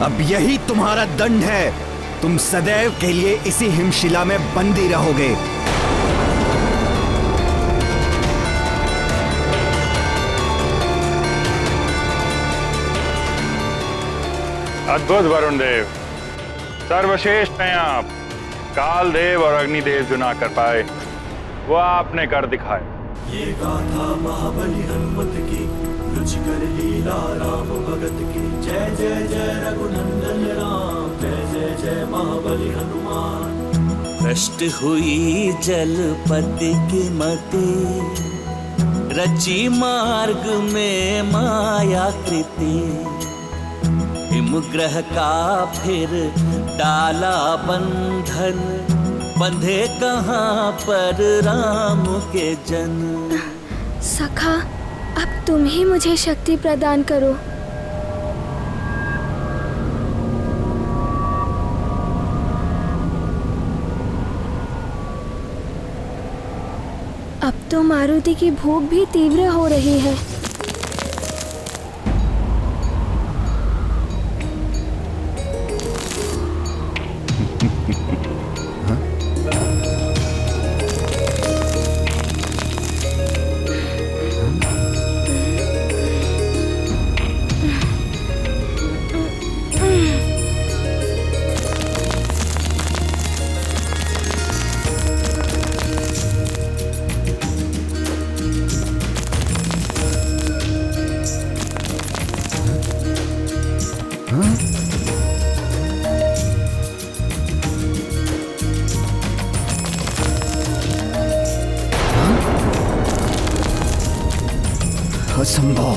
अब यही तुम्हारा दंड है। तुम सदैव के लिए इसी हिमशिला में बंदी रहोगे। अद्भुत वरुण देव, सर्वश्रेष्ठ हैं आप। काल देव और अग्निदेव जो ना कर पाए वो आपने कर दिखाया। ये गाथा महाबली हनुमत की, रुचिकर लीला राम भगत की। जय जय जय रघुनंदन राम, जय जय जय महाबली हनुमान। भ्रष्ट हुई जलपति की मति, रची मार्ग में माया कृति। हिमग्रह का फिर डाला बंधन, बंधे कहाँ पर राम के जन। सखा, अब तुम ही मुझे शक्ति प्रदान करो। अब तो मारुति की भूख भी तीव्र हो रही है। असंभव।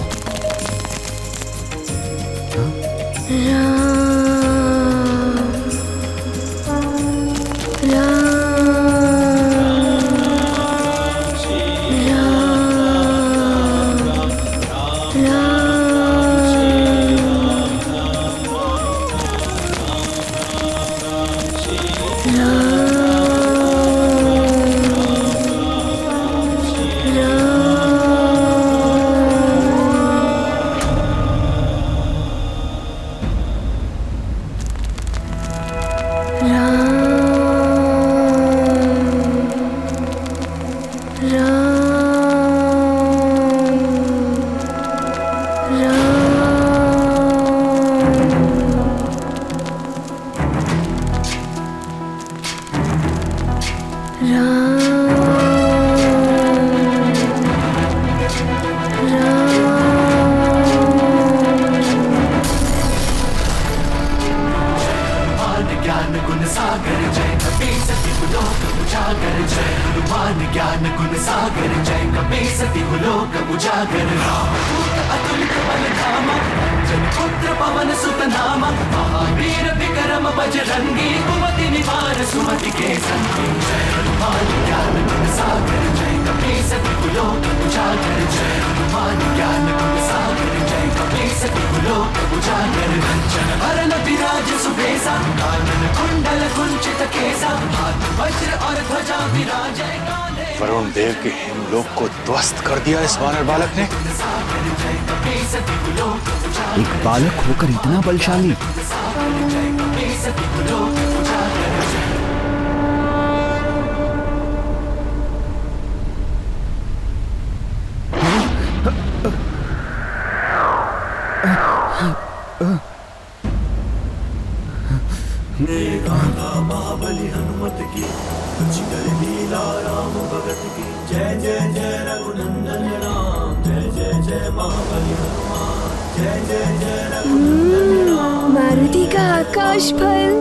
वरुण देव के हिमलोक को ध्वस्त कर दिया इस वानर बालक ने। एक बालक होकर इतना बलशाली। महाबली हनुमत की, रुचिकर लीला राम भगत की। जय जय जय रघुनंदन राम, जय जय जय महाबली हनुमान। जय जय जय रघुनंदन राम। मारुति का आकाश फल।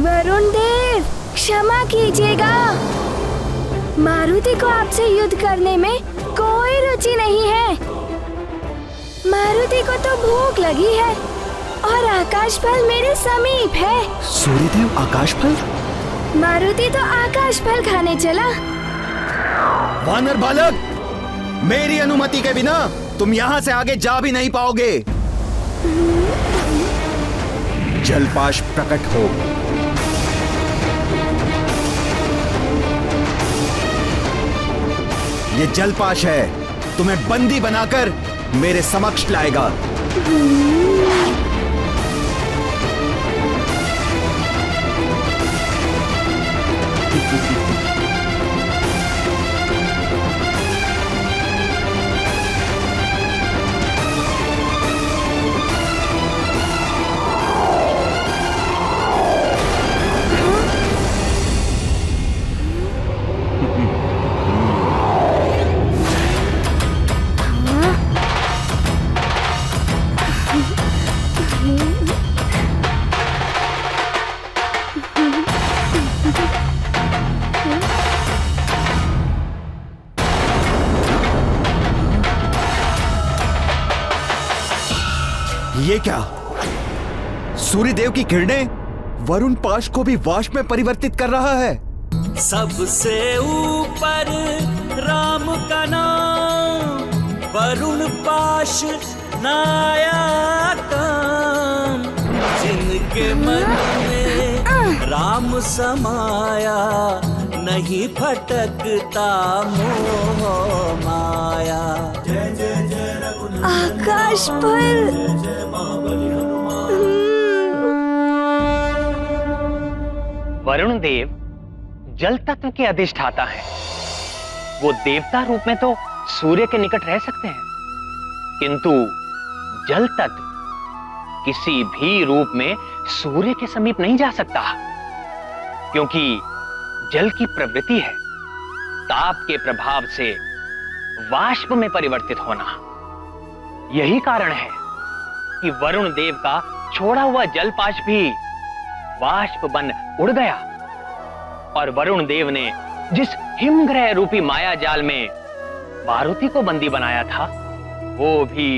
वरुण देव, क्षमा कीजिएगा। मारुति को आपसे युद्ध करने में कोई रुचि नहीं है। मारुति को तो भूख लगी है और आकाश फल मेरे समीप है। सूर्यदेव आकाश फल? मारुति तो आकाश फल खाने चला। वानर बालक, मेरी अनुमति के बिना तुम यहाँ से आगे जा भी नहीं पाओगे। जलपाश प्रकट हो। ये जलपाश है। तुम्हें बंदी बनाकर मेरे समक्ष लाएगा। ये क्या? सूर्यदेव की किरणें वरुण पाश को भी वाष्प में परिवर्तित कर रहा है। सबसे ऊपर राम का नाम, वरुण पाश नाया काम। जिनके मन में राम समाया, नहीं भटकता मोह माया। जय जय जय रघुनंदन आकाश पर जय महाबली हनुमान। वरुण देव जल तत्व के अधिष्ठाता हैं। वो देवता रूप में तो सूर्य के निकट रह सकते हैं, किंतु जल तत्व किसी भी रूप में सूर्य के समीप नहीं जा सकता, क्योंकि जल की प्रवृत्ति है ताप के प्रभाव से वाष्प में परिवर्तित होना। यही कारण है कि वरुण देव का छोड़ा हुआ जलपाश भी वाष्प बन उड़ गया, और वरुण देव ने जिस हिमग्रह रूपी माया जाल में मारुति को बंदी बनाया था, वो भी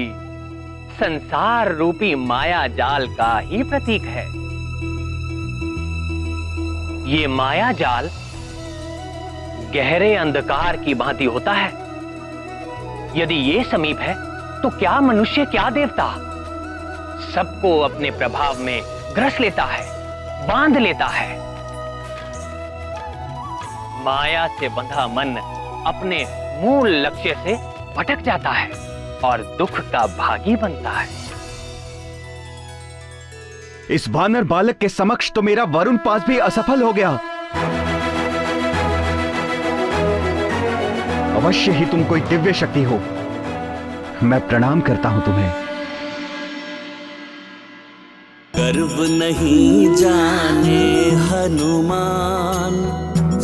संसार रूपी माया जाल का ही प्रतीक है। ये माया जाल गहरे अंधकार की भांति होता है। यदि ये समीप है तो क्या मनुष्य क्या देवता, सबको अपने प्रभाव में ग्रस लेता है, बांध लेता है। माया से बंधा मन अपने मूल लक्ष्य से भटक जाता है और दुख का भागी बनता है। इस वानर बालक के समक्ष तो मेरा वरुण पास भी असफल हो गया। अवश्य ही तुम कोई दिव्य शक्ति हो। मैं प्रणाम करता हूं तुम्हें। गर्व नहीं जाने हनुमान,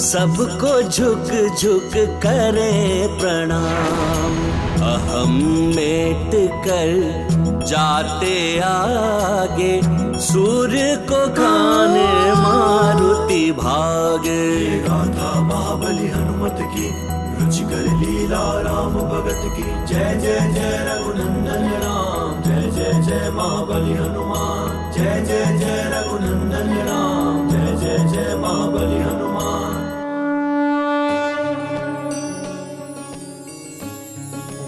सबको झुक झुक करे प्रणाम। अहम मेट कर जाते आगे, सूर्य को खाने मारुति भागे। गाथा महाबली हनुमत की, रुचिकर लीला राम भगत की। जय जय जय रघुनंदन राम, जय जय जय महाबली हनुमान। जय जय जय रघुनंदन राम, जय जय जय महाबली हनुमान।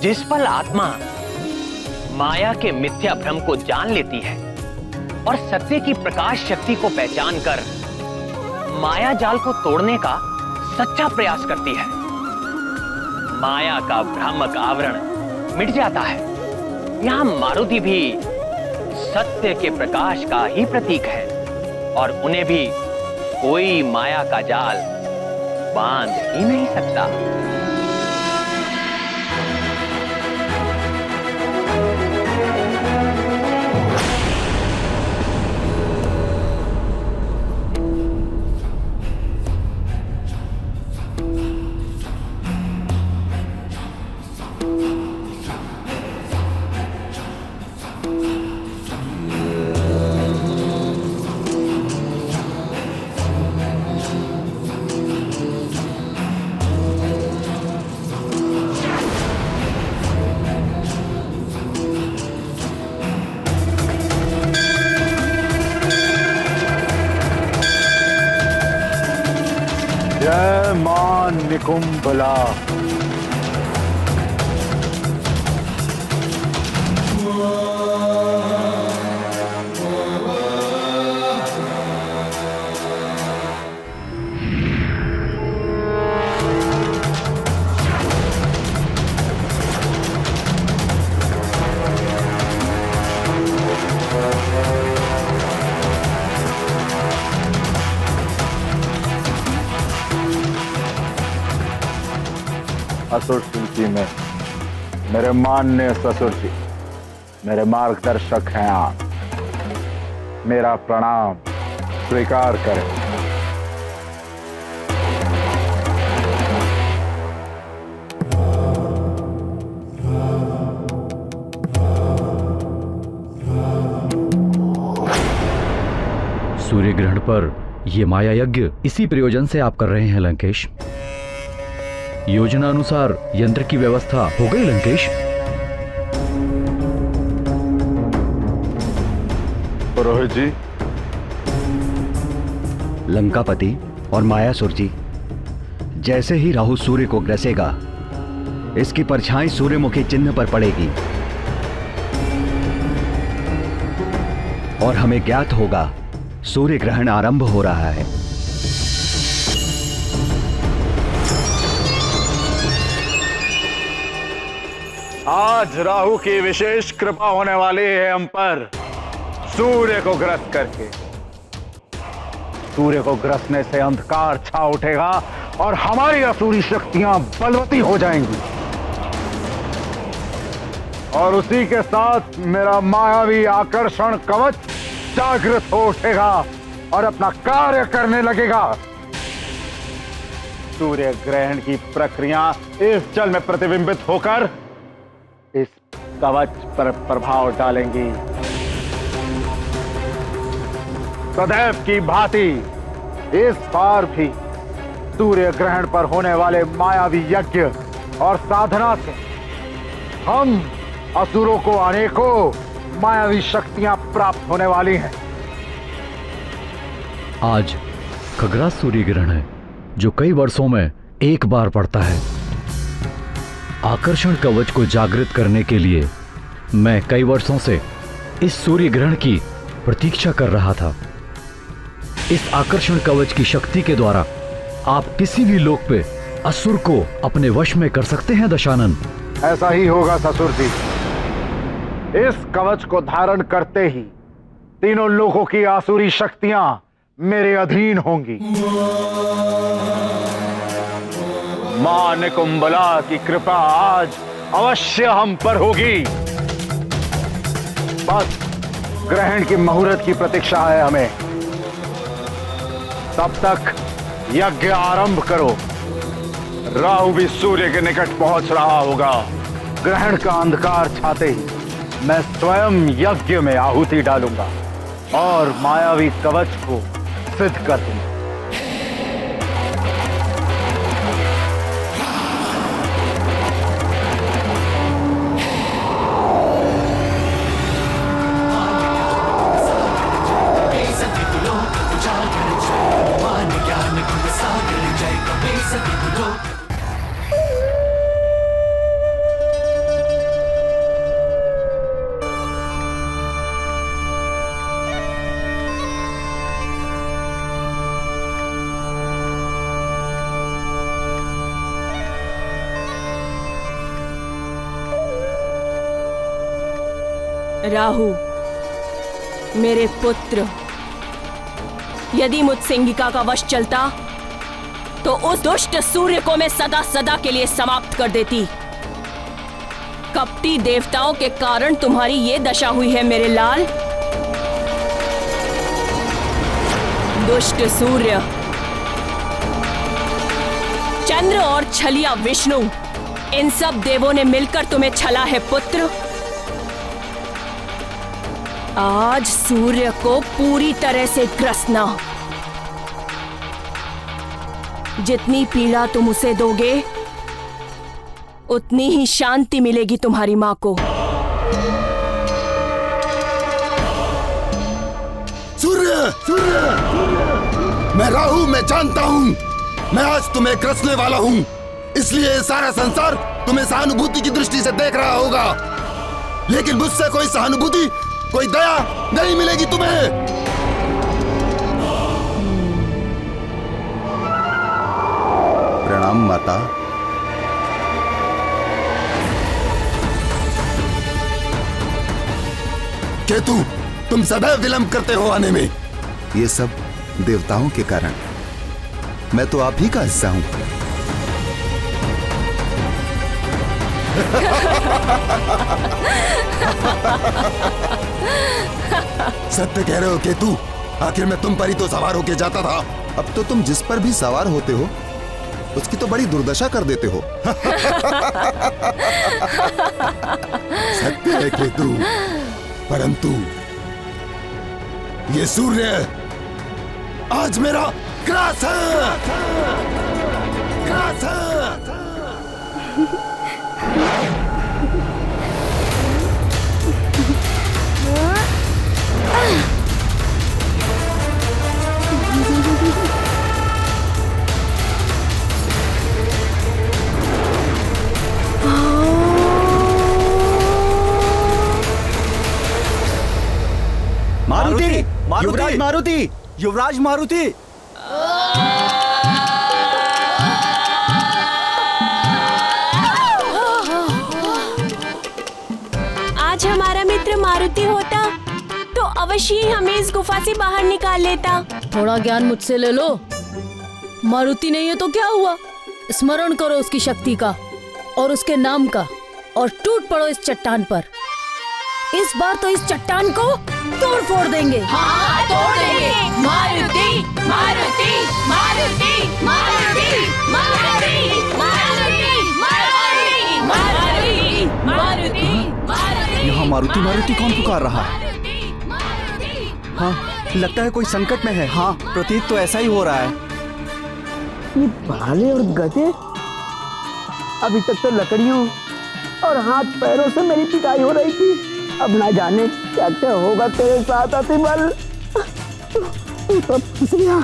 जिस पल आत्मा माया के मिथ्या भ्रम को जान लेती है और सत्य की प्रकाश शक्ति को पहचान कर माया जाल को तोड़ने का सच्चा प्रयास करती है, माया का भ्रामक आवरण मिट जाता है। यहां मारुति भी सत्य के प्रकाश का ही प्रतीक है, और उन्हें भी कोई माया का जाल बांध ही नहीं सकता। जय मां निकुंभला। असुर सूची में मेरे माननीय ससुर जी मेरे मार्गदर्शक हैं आप। मेरा प्रणाम स्वीकार करें। सूर्य ग्रहण पर यह माया यज्ञ इसी प्रयोजन से आप कर रहे हैं लंकेश। योजना अनुसार यंत्र की व्यवस्था हो गई लंकेश? पुरोहित जी। लंकापति और मायासुर जी, जैसे ही राहु सूर्य को ग्रसेगा इसकी परछाई सूर्यमुखी चिन्ह पर पड़ेगी और हमें ज्ञात होगा सूर्य ग्रहण आरंभ हो रहा है। आज राहु की विशेष कृपा होने वाली है हम पर। सूर्य को ग्रस्त करके, सूर्य को ग्रसने से अंधकार छा उठेगा और हमारी असुरी शक्तियां बलवती हो जाएंगी और उसी के साथ मेरा मायावी आकर्षण कवच जागृत हो उठेगा और अपना कार्य करने लगेगा। सूर्य ग्रहण की प्रक्रिया इस जल में प्रतिबिंबित होकर इस कवच पर प्रभाव डालेंगी। सदैव की भांति इस बार भी सूर्य ग्रहण पर होने वाले मायावी यज्ञ और साधना से हम असुरों को अनेकों मायावी शक्तियां प्राप्त होने वाली हैं। आज खग्रास सूर्य ग्रहण है जो कई वर्षों में एक बार पड़ता है। आकर्षण कवच को जागृत करने के लिए मैं कई वर्षों से इस सूर्य ग्रहण की प्रतीक्षा कर रहा था। इस आकर्षण कवच की शक्ति के द्वारा आप किसी भी लोक पे असुर को अपने वश में कर सकते हैं दशानन। ऐसा ही होगा ससुर जी। इस कवच को धारण करते ही तीनों लोगों की आसुरी शक्तियां मेरे अधीन होंगी। मां निकुंबला की कृपा आज अवश्य हम पर होगी। बस ग्रहण की मुहूर्त की प्रतीक्षा है हमें। तब तक यज्ञ आरंभ करो। राहु भी सूर्य के निकट पहुंच रहा होगा। ग्रहण का अंधकार छाते ही मैं स्वयं यज्ञ में आहुति डालूंगा और मायावी कवच को सिद्ध कर दूंगा। राहु, मेरे पुत्र, यदि मुझ सिंहिका का वश चलता तो उस दुष्ट सूर्य को मैं सदा सदा के लिए समाप्त कर देती। कपटी देवताओं के कारण तुम्हारी ये दशा हुई है मेरे लाल। दुष्ट सूर्य, चंद्र और छलिया विष्णु, इन सब देवों ने मिलकर तुम्हें छला है पुत्र। आज सूर्य को पूरी तरह से ग्रसना। जितनी पीड़ा तुम उसे दोगे उतनी ही शांति मिलेगी तुम्हारी मां को। सूर्य, सूर्य, मैं राहु, मैं जानता हूं मैं आज तुम्हें ग्रसने वाला हूं। इसलिए सारा संसार तुम्हें सहानुभूति की दृष्टि से देख रहा होगा, लेकिन मुझसे कोई सहानुभूति, कोई दया नहीं मिलेगी तुम्हें। प्रणाम माता। केतु, तुम सदैव विलंब करते हो आने में। ये सब देवताओं के कारण। मैं तो आप ही का हिस्सा हूं। सत्य कह रहे हो केतु। आखिर मैं तुम पर ही तो सवार होके जाता था। अब तो तुम जिस पर भी सवार होते हो उसकी तो बड़ी दुर्दशा कर देते हो। सत्य है केतु, परंतु ये सूर्य आज मेरा ग्रास है। ग्रास है। मारुति, युवराज मारुति, युवराज मारुति। आज हमारा मित्र मारुति होता तो अवश्य ही हमें इस गुफा से बाहर निकाल लेता। थोड़ा ज्ञान मुझसे ले लो। मारुति नहीं है तो क्या हुआ? स्मरण करो उसकी शक्ति का और उसके नाम का और टूट पड़ो इस चट्टान पर। इस बार तो इस चट्टान को तोड़ फोड़ देंगे। हाँ, तोड़ देंगे। मारुति, मारुति, मारुति, मारुति, मारुति, मारुति, मारुति, मारुति, मारुति, मारुति। यहाँ मारुति मारुति कौन पुकार रहा है? हाँ, लगता है कोई संकट में है। हाँ, प्रतीत तो ऐसा ही हो रहा है। ये भाले और गधे अभी तक तो लकड़ियों और हाथ पैरों से मेरी पिटाई हो रही थी। अब ना जाने क्या क्या होगा तेरे साथ अतिबल। तू तो फंस गया।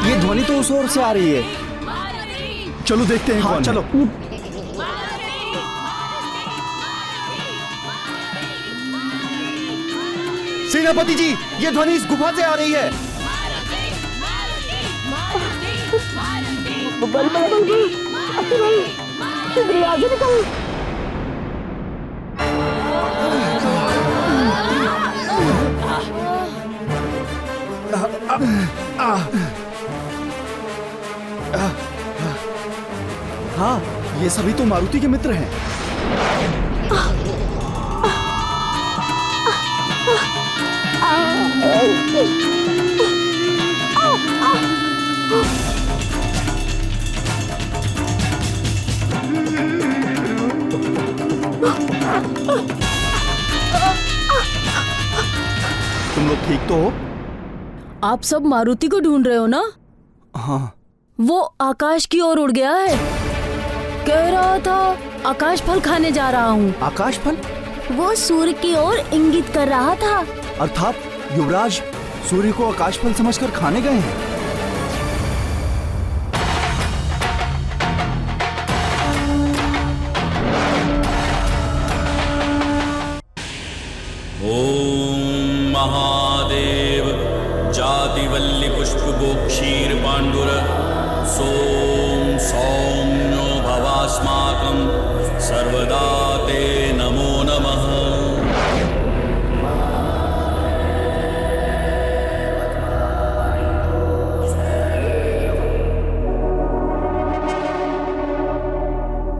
ये ध्वनि तो उस ओर से आ रही है। चलो देखते हैं। हाँ, चलो। सेनापति जी, ये ध्वनि इस गुफा से आ रही है। हाँ, ये सभी तो मारुति के मित्र हैं। तुम लोग ठीक तो हो? आप सब मारुति को ढूंढ रहे हो ना? हाँ। वो आकाश की ओर उड़ गया है। कह रहा था आकाश फल खाने जा रहा हूँ। आकाश फल? वो सूर्य की ओर इंगित कर रहा था। अर्थात युवराज सूर्य को आकाश फल समझकर खाने गए हैं। ओम महादेव जातिवल्ली पुष्पगो क्षीर पांडुर सोम सौम्यो भवास्माकं सर्वदा ते नमो नमः।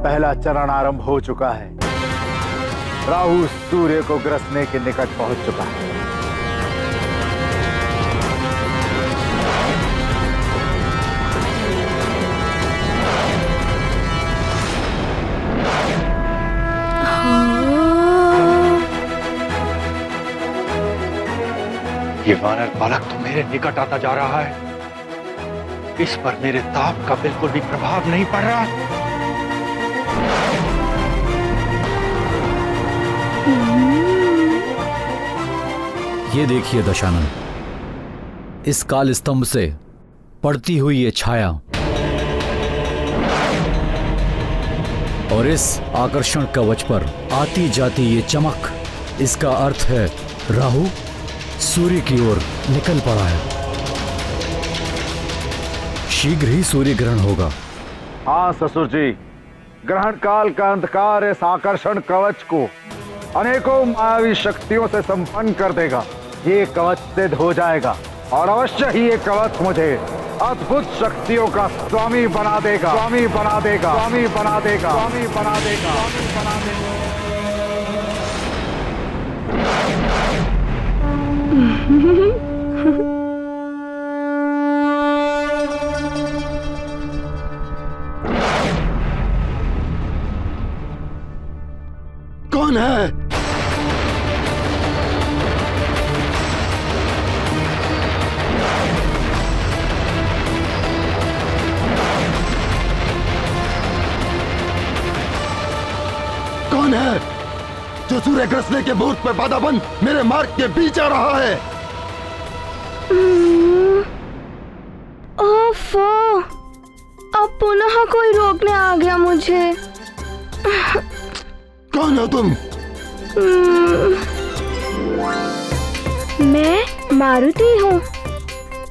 पहला चरण आरंभ हो चुका है। राहु सूर्य को ग्रसने के निकट पहुंच चुका है। ये वानर बालक तो मेरे निकट आता जा रहा है। इस पर मेरे ताप का बिल्कुल भी प्रभाव नहीं पड़ रहा। ये देखिए दशानन, इस काल स्तंभ से पड़ती हुई ये छाया और इस आकर्षण कवच पर आती जाती ये चमक, इसका अर्थ है राहु सूर्य की ओर निकल पड़ा है। शीघ्र ही सूर्य ग्रहण होगा हाँ ससुर जी, ग्रहण काल का अंधकार इस आकर्षण कवच को अनेकों मायावी शक्तियों से संपन्न कर देगा। ये कवच सिद्ध हो जाएगा और अवश्य ही ये कवच मुझे अद्भुत शक्तियों का स्वामी बना देगा, स्वामी बना देगा, स्वामी बना देगा, स्वामी बना देगा, स्वामी बना देगा। कौन है? कौन है जो सूर्य ग्रसने के मुहूर्त पर बाधा बन मेरे मार्ग के बीच आ रहा है? ओफो, अब पुनः कोई रोकने आ गया मुझे। कौन हो तुम? मैं मारुति हूँ।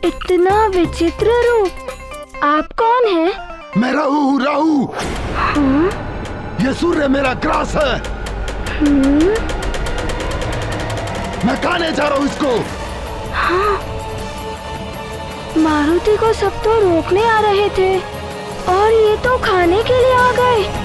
इतना विचित्र रूप। आप कौन हैं? मैं राहु हूँ, राहु। हाँ? ये सूर्य मेरा ग्रास है। मैं खाने जा रहा हूँ इसको। हाँ। मारुति को सब तो रोकने आ रहे थे और ये तो खाने के लिए आ गए।